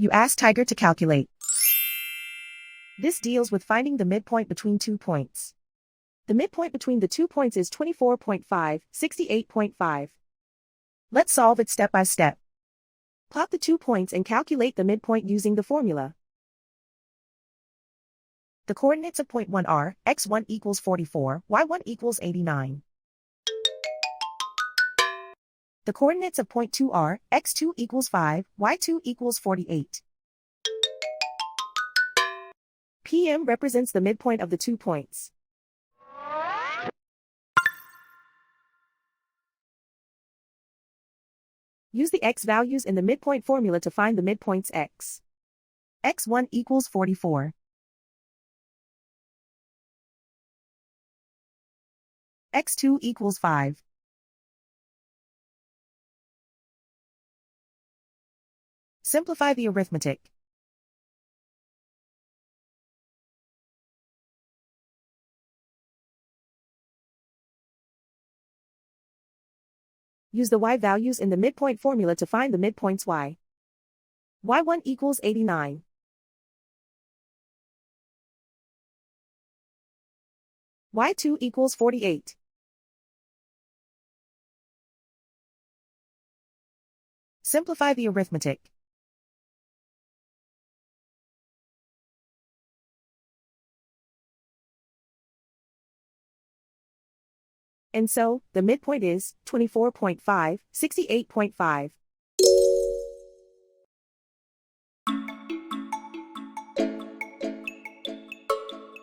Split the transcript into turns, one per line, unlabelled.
You ask Tiger to calculate. This deals with finding the midpoint between 2 points. The midpoint between the 2 points is 24.5, 68.5. Let's solve it step by step. Plot the 2 points and calculate the midpoint using the formula. The coordinates of point 1 are, x1 equals 44, y1 equals 89. The coordinates of point 2 are, x2 equals 5, y2 equals 48. PM represents the midpoint of the 2 points. Use the x values in the midpoint formula to find the midpoints x. x1 equals 44. x2 equals 5. Simplify the arithmetic. Use the y values in the midpoint formula to find the midpoints y. y1 equals 89. y2 equals 48. Simplify the arithmetic. And so, the midpoint is 24.5, 68.5.